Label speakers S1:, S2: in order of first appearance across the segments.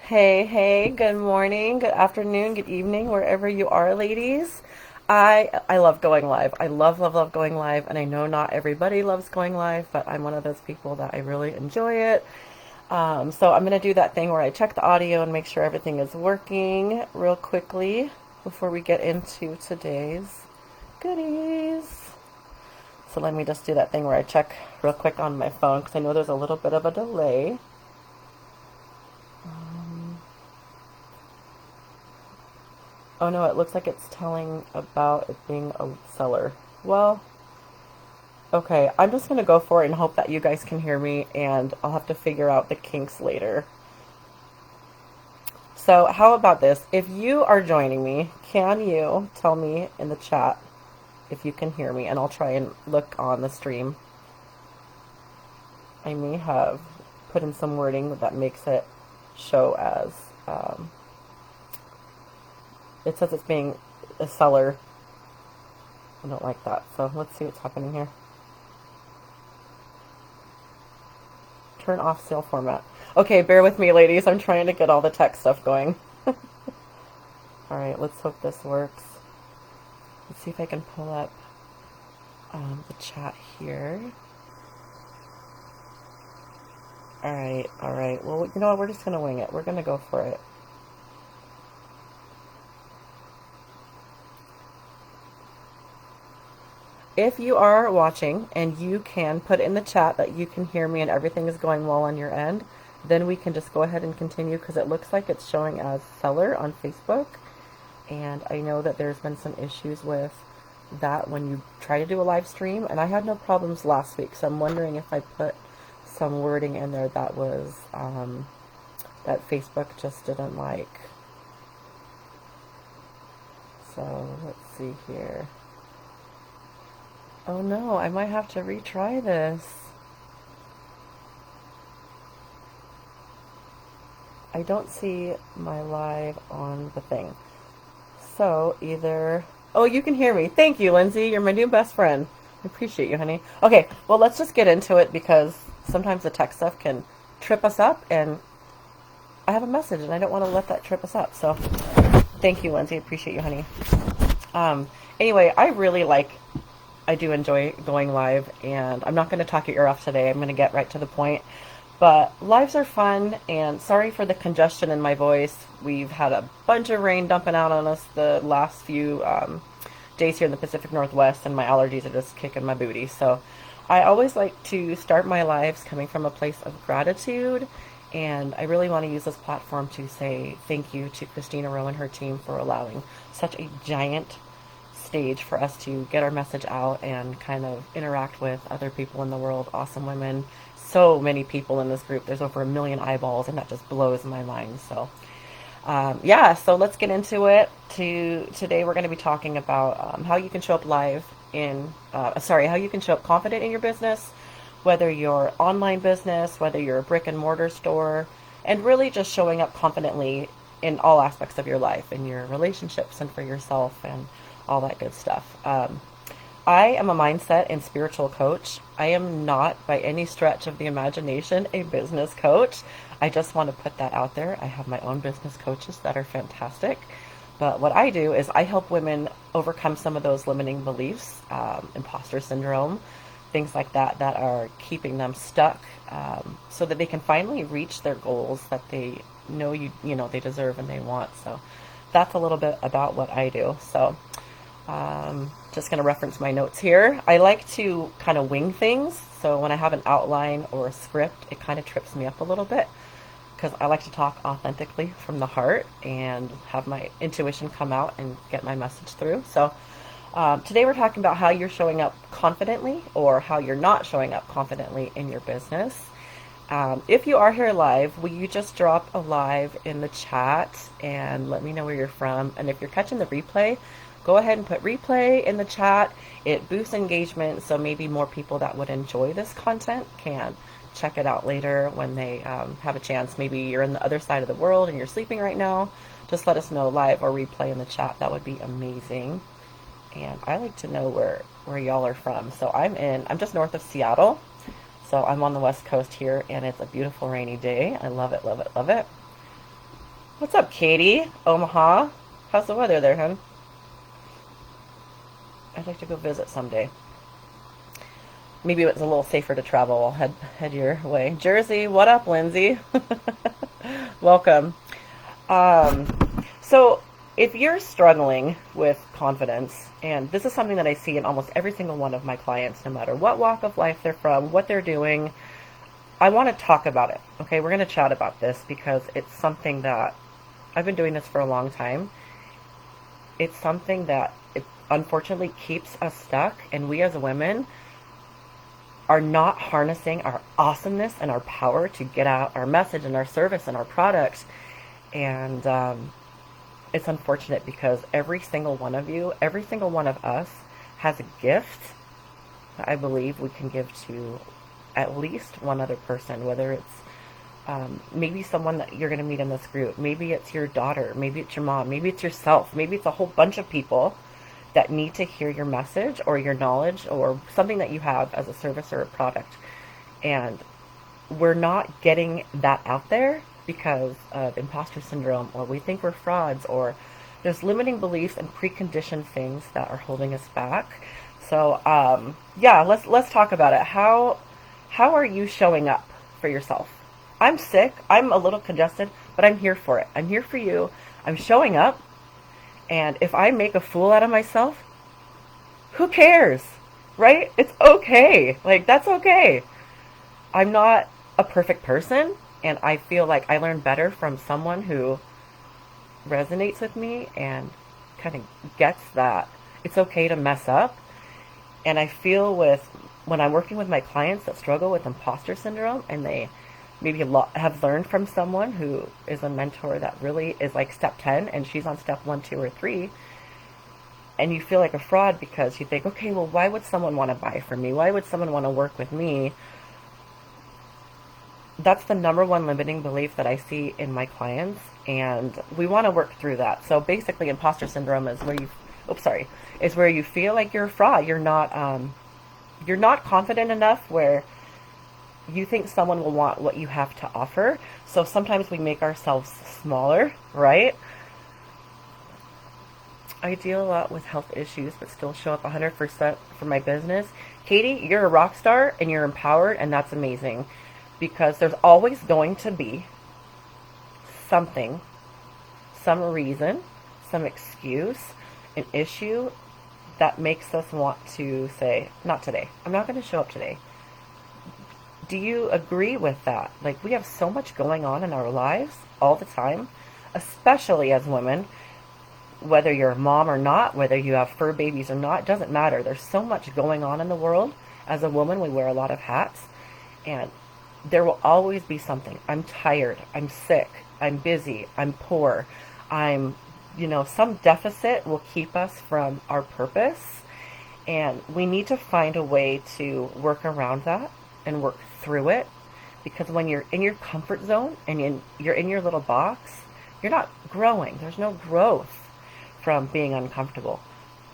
S1: Hey, good morning, good afternoon, good evening, wherever you are, ladies. I love going live. I love going live, and I know not everybody loves going live, but I'm one of those people that I really enjoy it. So I'm gonna do that thing where I check the audio and make sure everything is working real quickly before we get into today's goodies. So let me just do that thing where I check real quick on my phone because I know there's a little bit of a delay. Oh no, it looks like it's telling about it being a seller. Well, okay, I'm just gonna go for it and hope that you guys can hear me, and I'll have to figure out the kinks later. So, how about this? If you are joining me, can you tell me in the chat if you can hear me? And I'll try and look on the stream. I may have put in some wording that makes it show as it says it's being a seller. I don't like that. So, let's see what's happening here. Turn off sale format. Okay, bear with me, ladies. I'm trying to get all the tech stuff going. All right, let's hope this works. Let's see if I can pull up the chat here. All right. Well, you know what? We're just going to wing it. We're going to go for it. If you are watching and you can put in the chat that you can hear me and everything is going well on your end, then we can just go ahead and continue because it looks like it's showing as seller on Facebook. And I know that there's been some issues with that when you try to do a live stream, and I had no problems last week, so I'm wondering if I put some wording in there that was that Facebook just didn't like. So let's see here. Oh no, I might have to retry this. I don't see my live on the thing. So either... Oh, you can hear me. Thank you, Lindsay. You're my new best friend. I appreciate you, honey. Okay, well, let's just get into it because sometimes the tech stuff can trip us up, and I have a message, and I don't want to let that trip us up. So thank you, Lindsay. I appreciate you, honey. Anyway, I do enjoy going live, and I'm not going to talk your ear off today. I'm going to get right to the point. But lives are fun, and sorry for the congestion in my voice. We've had a bunch of rain dumping out on us the last few days here in the Pacific Northwest, and my allergies are just kicking my booty. So I always like to start my lives coming from a place of gratitude, and I really want to use this platform to say thank you to Christina Rowe and her team for allowing such a giant stage for us to get our message out and kind of interact with other people in the world, awesome women. So many people in this group. There's over 1 million eyeballs, and that just blows my mind. So, yeah, so let's get into it. Today we're going to be talking about how you can show up how you can show up confident in your business, whether you're online business, whether you're a brick and mortar store, and really just showing up confidently in all aspects of your life, in your relationships and for yourself and all that good stuff. I am a mindset and spiritual coach. I am not, by any stretch of the imagination, a business coach. I just want to put that out there. I have my own business coaches that are fantastic. But what I do is I help women overcome some of those limiting beliefs, imposter syndrome, things like that, that are keeping them stuck, so that they can finally reach their goals that they know they deserve and they want. So that's a little bit about what I do. So just going to reference my notes here. I like to kind of wing things. So when I have an outline or a script, it kind of trips me up a little bit because I like to talk authentically from the heart and have my intuition come out and get my message through. So today we're talking about how you're showing up confidently or how you're not showing up confidently in your business. If you are here live, will you just drop a live in the chat and let me know where you're from? And if you're catching the replay, go ahead and put replay in the chat. It boosts engagement, so maybe more people that would enjoy this content can check it out later when they have a chance. Maybe you're in the other side of the world and you're sleeping right now. Just let us know live or replay in the chat. That would be amazing. And I like to know where y'all are from. So I'm just north of Seattle. So I'm on the West Coast here, and it's a beautiful rainy day. I love it, love it, love it. What's up, Katie? Omaha? How's the weather there, hun? I'd like to go visit someday. Maybe it's a little safer to travel. I'll head your way. Jersey, what up, Lindsay? Welcome. Um, so, if you're struggling with confidence, and this is something that I see in almost every single one of my clients, no matter what walk of life they're from, what they're doing, I want to talk about it. Okay, we're going to chat about this because it's something that I've been doing this for a long time. It's something that it unfortunately keeps us stuck, and we as women are not harnessing our awesomeness and our power to get out our message and our service and our products. And it's unfortunate because every single one of you, every single one of us has a gift that I believe we can give to at least one other person, whether it's maybe someone that you're going to meet in this group. Maybe it's your daughter. Maybe it's your mom. Maybe it's yourself. Maybe it's a whole bunch of people that need to hear your message or your knowledge or something that you have as a service or a product. And we're not getting that out there because of imposter syndrome, or we think we're frauds, or there's limiting beliefs and preconditioned things that are holding us back. So yeah, let's talk about it. How are you showing up for yourself? I'm sick. I'm a little congested, but I'm here for it. I'm here for you. I'm showing up. And if I make a fool out of myself, who cares? Right? It's okay. Like, that's okay. I'm not a perfect person, and I feel like I learn better from someone who resonates with me and kind of gets that it's okay to mess up. And I feel when I'm working with my clients that struggle with imposter syndrome, and they maybe have learned from someone who is a mentor that really is like step 10 and she's on step 1, 2, or 3, and you feel like a fraud because you think, okay, well, why would someone want to buy from me? Why would someone want to work with me? That's the number one limiting belief that I see in my clients, and we want to work through that. So basically, imposter syndrome is where is where you feel like you're a fraud. You're not confident enough where you think someone will want what you have to offer. So sometimes we make ourselves smaller, right? I deal a lot with health issues, but still show up 100% for my business. Katie, you're a rock star and you're empowered, and that's amazing because there's always going to be something, some reason, some excuse, an issue that makes us want to say, not today. I'm not going to show up today. Do you agree with that? Like, we have so much going on in our lives all the time, especially as women, whether you're a mom or not, whether you have fur babies or not, doesn't matter. There's so much going on in the world. As a woman, we wear a lot of hats, and there will always be something. I'm tired. I'm sick. I'm busy. I'm poor. Some deficit will keep us from our purpose, and we need to find a way to work around that and work through it, because when you're in your comfort zone and you're in your little box, you're not growing. There's no growth from being uncomfortable.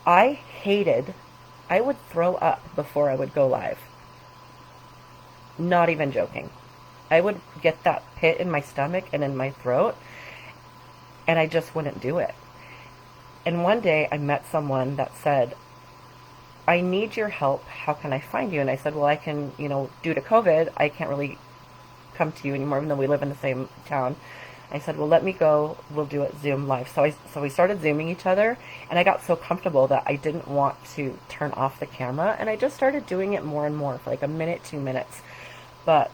S1: I would throw up before I would go live. Not even joking. I would get that pit in my stomach and in my throat, and I just wouldn't do it. And one day I met someone that said, I need your help. How can I find you? And I said, well, I can, due to COVID, I can't really come to you anymore, even though we live in the same town. I said, well, let me go. We'll do it Zoom live. So we started Zooming each other, and I got so comfortable that I didn't want to turn off the camera, and I just started doing it more and more for like a minute, 2 minutes. But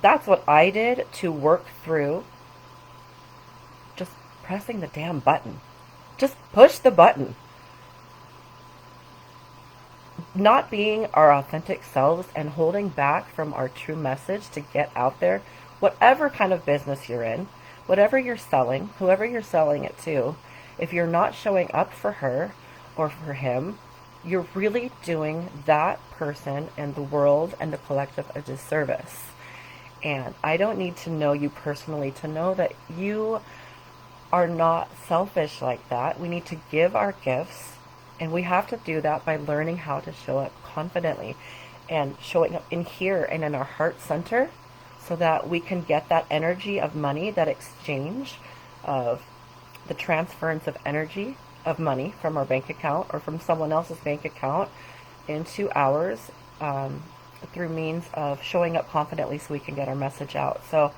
S1: that's what I did to work through just pressing the damn button. Just push the button. Not being our authentic selves and holding back from our true message to get out there, whatever kind of business you're in, whatever you're selling, whoever you're selling it to, if you're not showing up for her or for him, you're really doing that person and the world and the collective a disservice. And I don't need to know you personally to know that you are not selfish like that. We need to give our gifts, and we have to do that by learning how to show up confidently and showing up in here and in our heart center so that we can get that energy of money, that exchange of the transference of energy, of money from our bank account or from someone else's bank account into ours, through means of showing up confidently so we can get our message out. So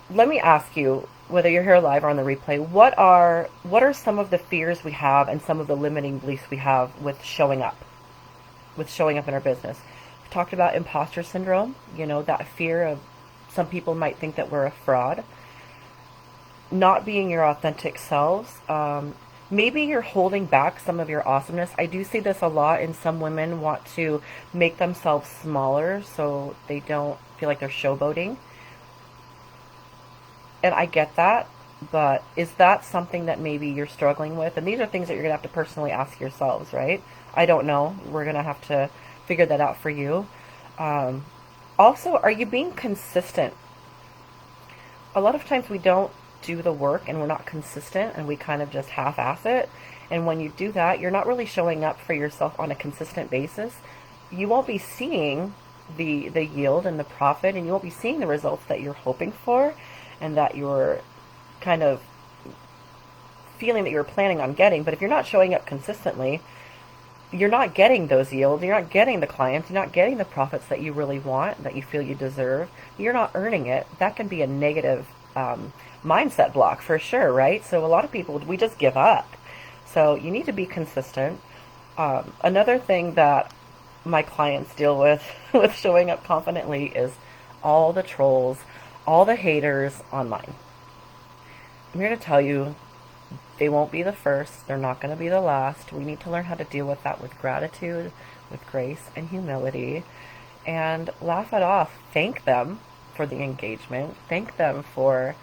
S1: let me ask you, whether you're here live or on the replay, what are some of the fears we have and some of the limiting beliefs we have with showing up in our business? We talked about imposter syndrome, that fear of some people might think that we're a fraud. Not being your authentic selves. Maybe you're holding back some of your awesomeness. I do see this a lot, and some women want to make themselves smaller so they don't feel like they're showboating. And I get that, but is that something that maybe you're struggling with? And these are things that you're going to have to personally ask yourselves, right? I don't know. We're going to have to figure that out for you. Also, are you being consistent? A lot of times we don't do the work and we're not consistent and we kind of just half-ass it. And when you do that, you're not really showing up for yourself on a consistent basis. You won't be seeing the yield and the profit, and you won't be seeing the results that you're hoping for and that you're kind of feeling that you're planning on getting. But if you're not showing up consistently, you're not getting those yields, you're not getting the clients, you're not getting the profits that you really want, that you feel you deserve. You're not earning it. That can be a negative mindset block for sure, right? So a lot of people, we just give up. So you need to be consistent. Another thing that my clients deal with showing up confidently is all the trolls, all the haters online. I'm here to tell you, they won't be the first. They're not going to be the last. We need to learn how to deal with that with gratitude, with grace and humility, and laugh it off. Thank them for the engagement. Thank them for...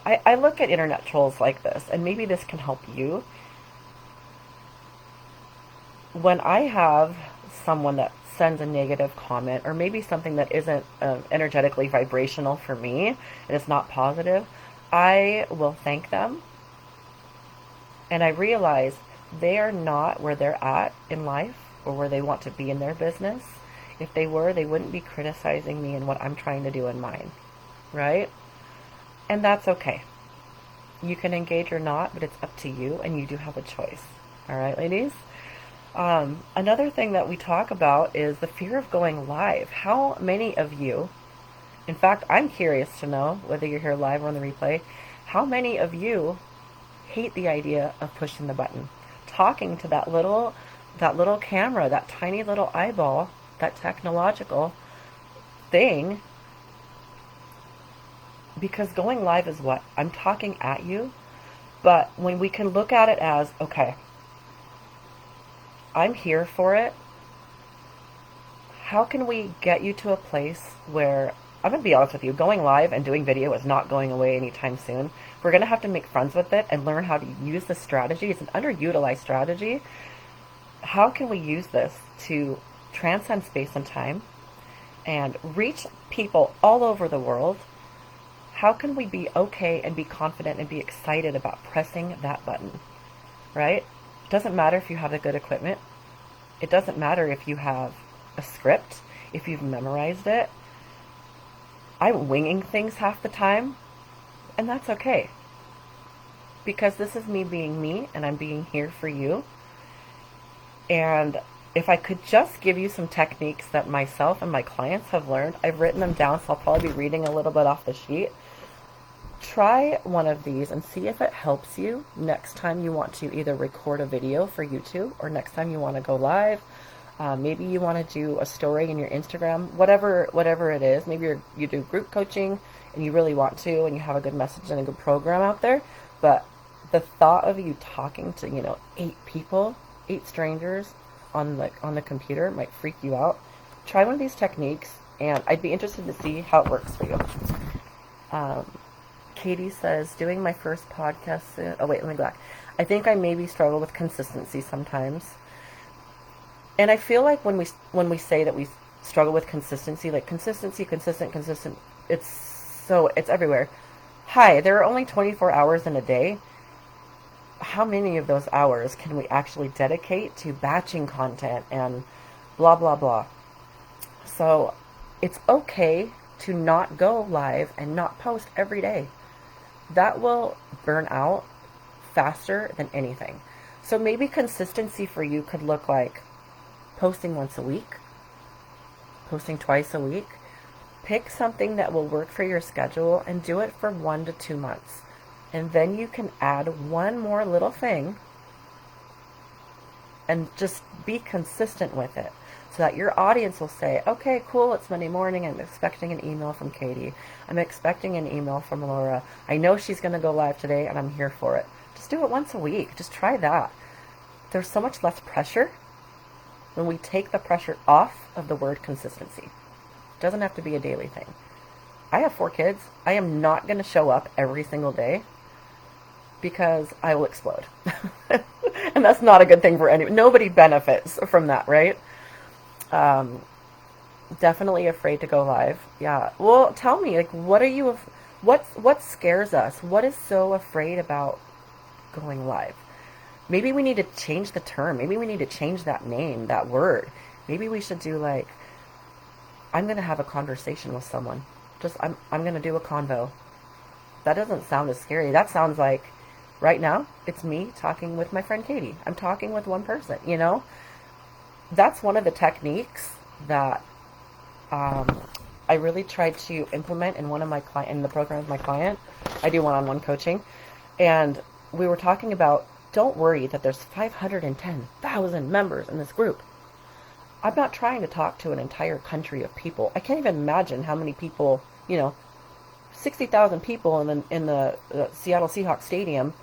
S1: I look at internet trolls like this, and maybe this can help you. When I have someone that sends a negative comment, or maybe something that isn't energetically vibrational for me, and it's not positive, I will thank them. And I realize they are not where they're at in life or where they want to be in their business. If they were, they wouldn't be criticizing me and what I'm trying to do in mine, right? And that's okay. You can engage or not, but it's up to you, and you do have a choice. All right, ladies? Another thing that we talk about is the fear of going live. How many of you, in fact, I'm curious to know, whether you're here live or on the replay, how many of you hate the idea of pushing the button, talking to that little camera, that tiny little eyeball, that technological thing? Because going live is what? I'm talking at you, but when we can look at it as, okay, I'm here for it. How can we get you to a place where, I'm going to be honest with you, going live and doing video is not going away anytime soon. We're going to have to make friends with it and learn how to use this strategy. It's an underutilized strategy. How can we use this to transcend space and time and reach people all over the world? How can we be okay and be confident and be excited about pressing that button, right? It doesn't matter if you have the good equipment. It doesn't matter if you have a script, if you've memorized it. I'm winging things half the time, and that's okay. Because this is me being me, and I'm being here for you. And if I could just give you some techniques that myself and my clients have learned, I've written them down, so I'll probably be reading a little bit off the sheet. Try one of these and see if it helps you next time you want to either record a video for YouTube, or next time you want to go live. Maybe you want to do a story in your Instagram, whatever it is. Maybe you do group coaching and you really want to, and you have a good message and a good program out there. But the thought of you talking to 8 people, 8 strangers on the computer might freak you out. Try one of these techniques, and I'd be interested to see how it works for you. Katie says, doing my first podcast soon. Oh, wait, let me go back. I think I maybe struggle with consistency sometimes. And I feel like when we say that we struggle with consistency, like consistency, consistent, it's everywhere. Hi, there are only 24 hours in a day. How many of those hours can we actually dedicate to batching content and blah, blah, blah? So it's okay to not go live and not post every day. That will burn out faster than anything. So maybe consistency for you could look like posting once a week, posting twice a week. Pick something that will work for your schedule and do it for 1 to 2 months. And then you can add one more little thing and just be consistent with it so that your audience will say, okay, cool, it's Monday morning. I'm expecting an email from Katie. I'm expecting an email from Laura. I know she's going to go live today and I'm here for it. Just do it once a week. Just try that. There's so much less pressure when we take the pressure off of the word consistency. It doesn't have to be a daily thing. I have 4 kids. I am not going to show up every single day because I will explode. And that's not a good thing for anyone. Nobody benefits from that, right? Definitely afraid to go live. Yeah. Well, tell me, like, what scares us? What is so afraid about going live? Maybe we need to change the term. Maybe we need to change that name, that word. Maybe we should do like, I'm going to have a conversation with someone. I'm going to do a convo. That doesn't sound as scary. That sounds like, right now, it's me talking with my friend Katie. I'm talking with one person, you know? That's one of the techniques that I really tried to implement in in the program with my client. I do one-on-one coaching. And we were talking about, don't worry that there's 510,000 members in this group. I'm not trying to talk to an entire country of people. I can't even imagine how many people, 60,000 people in the Seattle Seahawks stadium.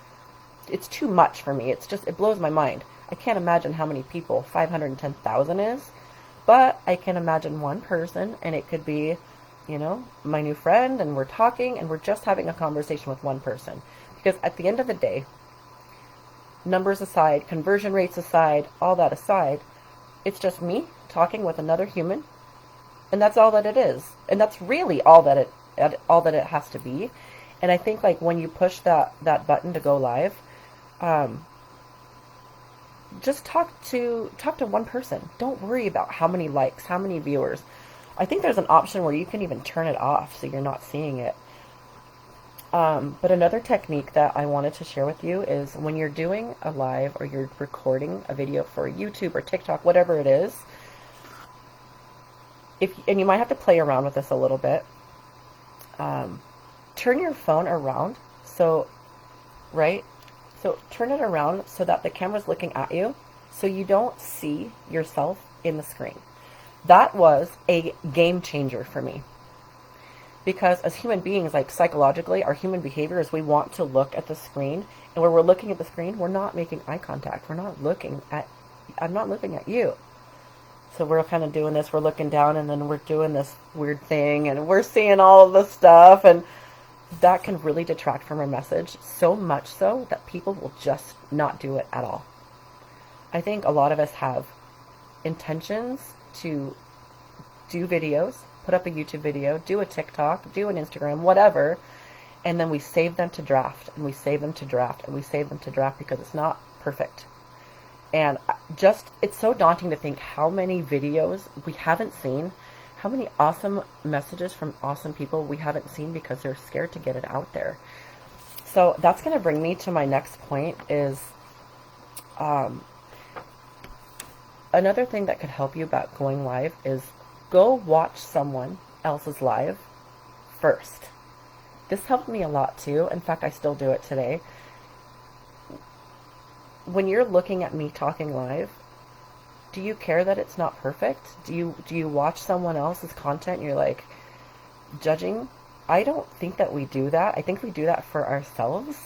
S1: It's too much for me. It blows my mind. I can't imagine how many people 510,000 is, but I can imagine one person, and it could be, my new friend, and we're talking, and we're just having a conversation with one person. Because at the end of the day, numbers aside, conversion rates aside, all that aside, it's just me talking with another human, and that's all that it is. And that's really all that it has to be. And I think like when you push that button to go live, just talk to one person. Don't worry about how many likes, how many viewers. I think there's an option where you can even turn it off so you're not seeing it. But another technique that I wanted to share with you is when you're doing a live or you're recording a video for YouTube or TikTok, whatever it is, and you might have to play around with this a little bit, turn your phone around. So turn it around so that the camera's looking at you so you don't see yourself in the screen. That was a game changer for me. Because as human beings, like psychologically, our human behavior is we want to look at the screen. And when we're looking at the screen, we're not making eye contact. I'm not looking at you. So we're kind of doing this. We're looking down and then we're doing this weird thing. And we're seeing all of the stuff. And that can really detract from our message. So much so that people will just not do it at all. I think a lot of us have intentions to do videos, put up a YouTube video, do a TikTok, do an Instagram, whatever, and then we save them to draft, and we save them to draft, and we save them to draft because it's not perfect. And it's so daunting to think how many videos we haven't seen, how many awesome messages from awesome people we haven't seen because they're scared to get it out there. So that's going to bring me to my next point is another thing that could help you about going live is go watch someone else's live first. This helped me a lot too. In fact, I still do it today. When you're looking at me talking live, do you care that it's not perfect? Do you watch someone else's content and you're like judging? I don't think that we do that. I think we do that for ourselves.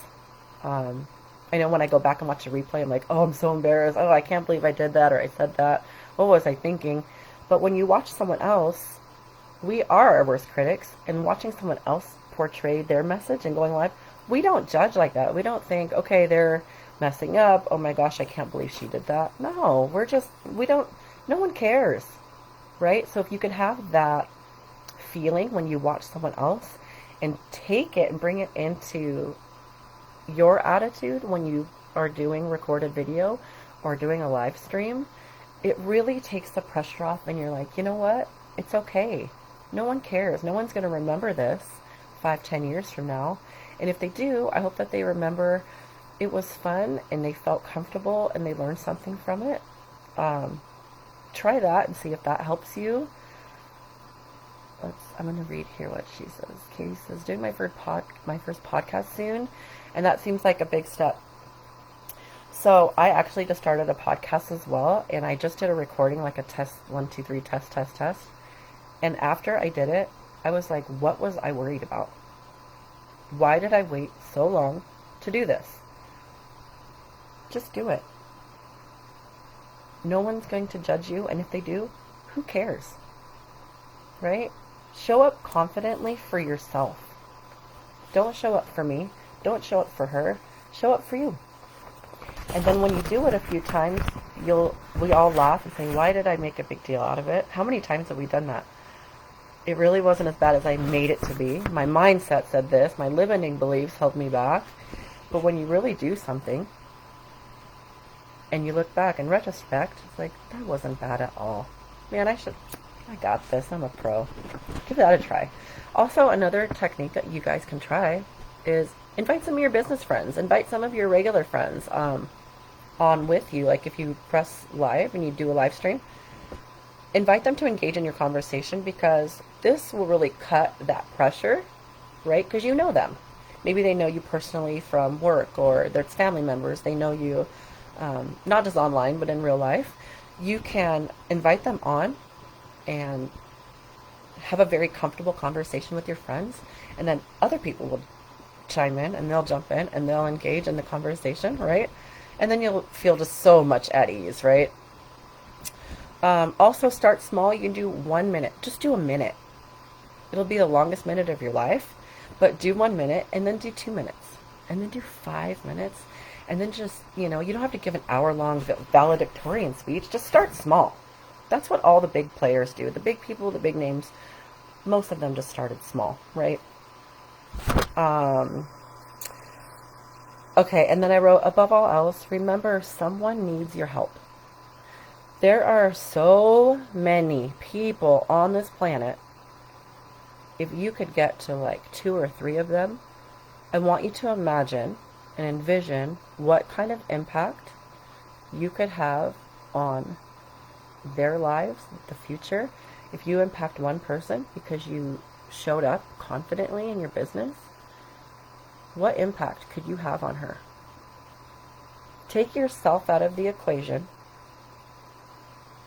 S1: I know when I go back and watch a replay, I'm like, oh, I'm so embarrassed. Oh, I can't believe I did that or I said that. What was I thinking? But when you watch someone else, we are our worst critics. And watching someone else portray their message and going live, we don't judge like that. We don't think, okay, they're messing up. Oh my gosh, I can't believe she did that. No, no one cares, right? So if you can have that feeling when you watch someone else and take it and bring it into your attitude when you are doing recorded video or doing a live stream, it really takes the pressure off and you're like, you know what? It's okay. No one cares. No one's going to remember this 5, 10 years from now. And if they do, I hope that they remember it was fun and they felt comfortable and they learned something from it. Try that and see if that helps you. I'm going to read here what she says. Katie says, doing my first podcast soon, and that seems like a big step. So I actually just started a podcast as well, and I just did a recording, like a test, 1, 2, 3, test. And after I did it, I was like, what was I worried about? Why did I wait so long to do this? Just do it. No one's going to judge you, and if they do, who cares? Right? Show up confidently for yourself. Don't show up for me. Don't show up for her. Show up for you. And then when you do it a few times, we all laugh and say, why did I make a big deal out of it? How many times have we done that? It really wasn't as bad as I made it to be. My mindset said this. My limiting beliefs held me back. But when you really do something, and you look back in retrospect, it's like, that wasn't bad at all. Man, I got this. I'm a pro. Give that a try. Also, another technique that you guys can try is invite some of your business friends. Invite some of your regular friends on with you. Like if you press live and you do a live stream, invite them to engage in your conversation, because this will really cut that pressure, right? Because you know them. Maybe they know you personally from work, or they're family members. They know you not just online, but in real life. You can invite them on and have a very comfortable conversation with your friends, and then other people will chime in and they'll jump in and they'll engage in the conversation, right? And then you'll feel just so much at ease, right? Also start small. You can do 1 minute. Just do a minute. It'll be the longest minute of your life, but do 1 minute, and then do 2 minutes, and then do 5 minutes, and then just, you don't have to give an hour-long valedictorian speech. Just start small. That's what all the big players do. The big people, the big names, most of them just started small, right? Okay, and then I wrote, above all else, remember someone needs your help. There are so many people on this planet. If you could get to like 2 or 3 of them, I want you to imagine and envision what kind of impact you could have on their lives, the future. If you impact one person because you showed up confidently in your business, what impact could you have on her? Take yourself out of the equation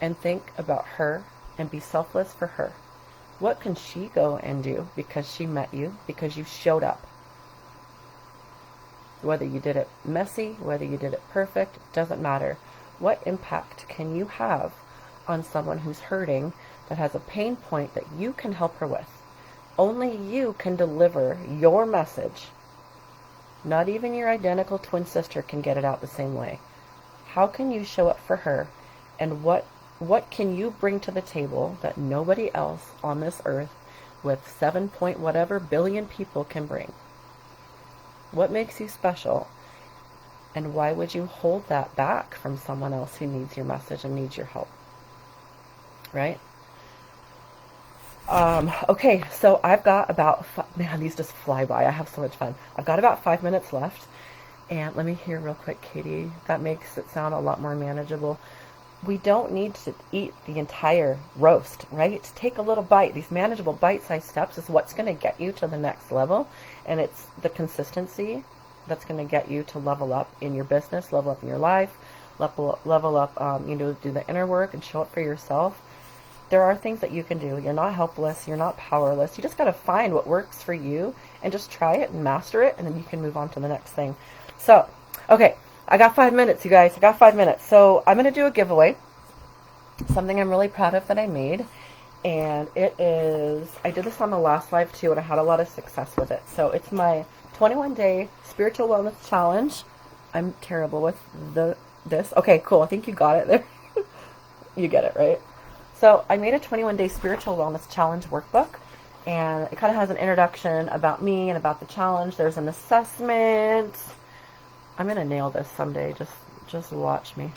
S1: and think about her and be selfless for her. What can she go and do because she met you, because you showed up? Whether you did it messy, whether you did it perfect, doesn't matter. What impact can you have on someone who's hurting, that has a pain point that you can help her with? Only you can deliver your message. Not even your identical twin sister can get it out the same way. How can you show up for her? And what can you bring to the table that nobody else on this earth with 7 point whatever billion people can bring? What makes you special? And why would you hold that back from someone else who needs your message and needs your help? Right? Okay, so I've got about, man, these just fly by. I have so much fun. I've got about 5 minutes left. And let me hear real quick, Katie. That makes it sound a lot more manageable. We don't need to eat the entire roast, right? Take a little bite. These manageable bite-sized steps is what's going to get you to the next level. And it's the consistency that's going to get you to level up in your business, level up in your life, level up, do the inner work and show up for yourself. There are things that you can do. You're not helpless. You're not powerless. You just got to find what works for you and just try it and master it, and then you can move on to the next thing. So, okay, I got 5 minutes, you guys. I got 5 minutes. So I'm going to do a giveaway, something I'm really proud of that I made. And it is, I did this on the last live too, and I had a lot of success with it. So it's my 21-day spiritual wellness challenge. I'm terrible with this. Okay, cool. I think you got it there. You get it, right? So I made a 21-day spiritual wellness challenge workbook, and it kind of has an introduction about me and about the challenge. There's an assessment. I'm going to nail this someday. Just watch me.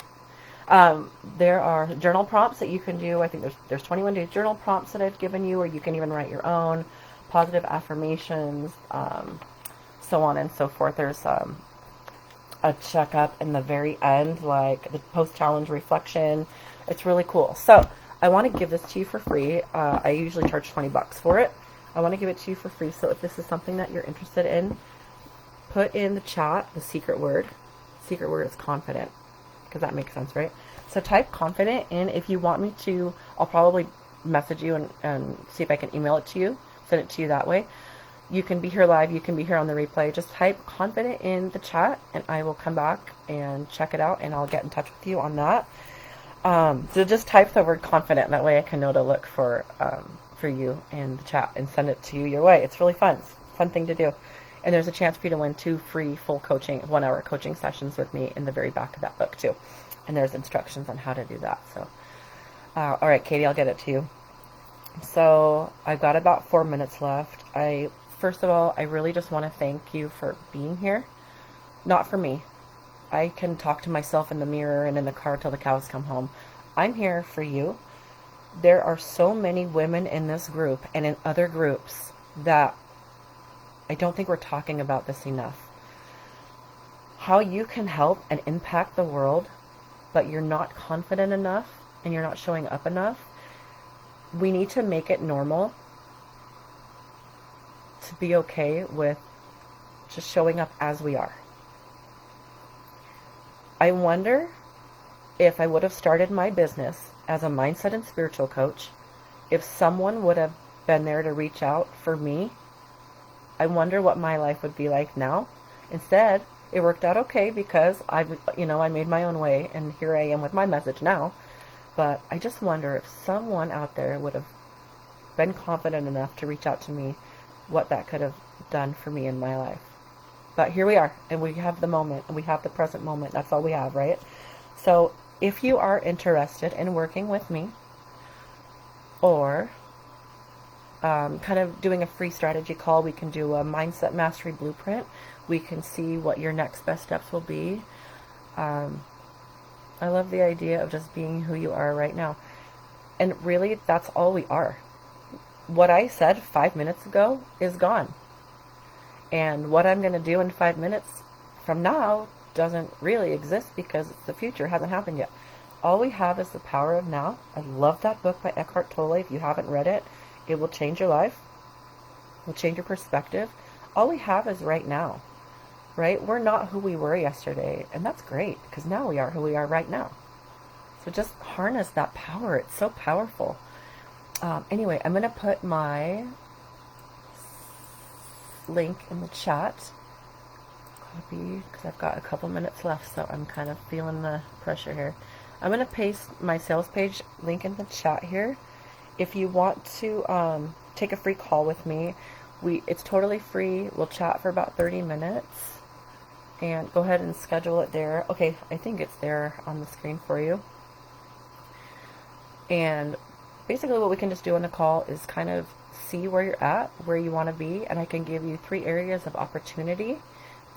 S1: There are journal prompts that you can do. I think there's 21 day journal prompts that I've given you, or you can even write your own positive affirmations, so on and so forth. There's a checkup in the very end, like the post-challenge reflection. It's really cool. So I want to give this to you for free. I usually charge $20 for it. I want to give it to you for free. So if this is something that you're interested in, put in the chat the secret word. Secret word is confident, because that makes sense, right? So type confident in. If you want me to, I'll probably message you and see if I can email it to you, send it to you that way. You can be here live, you can be here on the replay. Just type confident in the chat and I will come back and check it out and I'll get in touch with you on that. So just type the word confident, that way I can know to look for you in the chat and send it to you your way. It's really fun. It's a fun thing to do. And there's a chance for you to win 2 free full coaching, 1-hour coaching sessions with me in the very back of that book too. And there's instructions on how to do that. So, all right, Katie, I'll get it to you. So I've got about 4 minutes left. First of all, I really just want to thank you for being here. Not for me. I can talk to myself in the mirror and in the car till the cows come home. I'm here for you. There are so many women in this group and in other groups that I don't think we're talking about this enough. How you can help and impact the world, but you're not confident enough and you're not showing up enough. We need to make it normal to be okay with just showing up as we are. I wonder if I would have started my business as a mindset and spiritual coach, if someone would have been there to reach out for me, I wonder what my life would be like now. Instead, it worked out okay because I made my own way and here I am with my message now. But I just wonder if someone out there would have been confident enough to reach out to me, what that could have done for me in my life. But here we are, and we have the moment, and we have the present moment. That's all we have, right? So if you are interested in working with me, or kind of doing a free strategy call, we can do a mindset mastery blueprint. We can see what your next best steps will be. I love the idea of just being who you are right now. And really, that's all we are. What I said 5 minutes ago is gone. And what I'm going to do in 5 minutes from now doesn't really exist because the future hasn't happened yet. All we have is the power of now. I love that book by Eckhart Tolle. If you haven't read it, it will change your life. It will change your perspective. All we have is right now, right? We're not who we were yesterday, and that's great because now we are who we are right now. So just harness that power. It's so powerful. Anyway, I'm going to put my link in the chat. Copy, because I've got a couple minutes left, so I'm kind of feeling the pressure here. I'm going to paste my sales page link in the chat here. If you want to take a free call with me, it's totally free. We'll chat for about 30 minutes. And go ahead and schedule it there. Okay, I think it's there on the screen for you. And basically what we can just do on the call is kind of see where you're at, where you want to be, and I can give you 3 areas of opportunity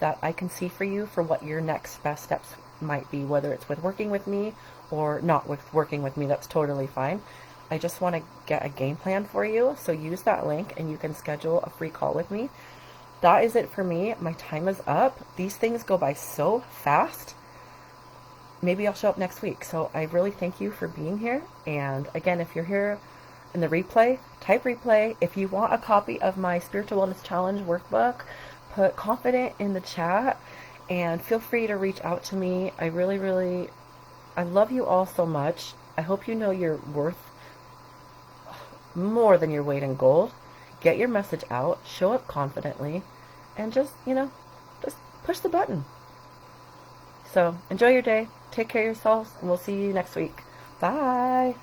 S1: that I can see for you for what your next best steps might be, whether it's with working with me or not with working with me. That's totally fine. I just want to get a game plan for you, so use that link and you can schedule a free call with me. That is it for me. My time is up. These things go by so fast. Maybe I'll show up next week. So I really thank you for being here. And again, if you're here in the replay, type replay. If you want a copy of my Spiritual Wellness Challenge workbook, put confident in the chat and feel free to reach out to me. I love you all so much. I hope you know you're worth more than your weight in gold. Get your message out, show up confidently, and just push the button. So enjoy your day. Take care of yourselves, and we'll see you next week. Bye.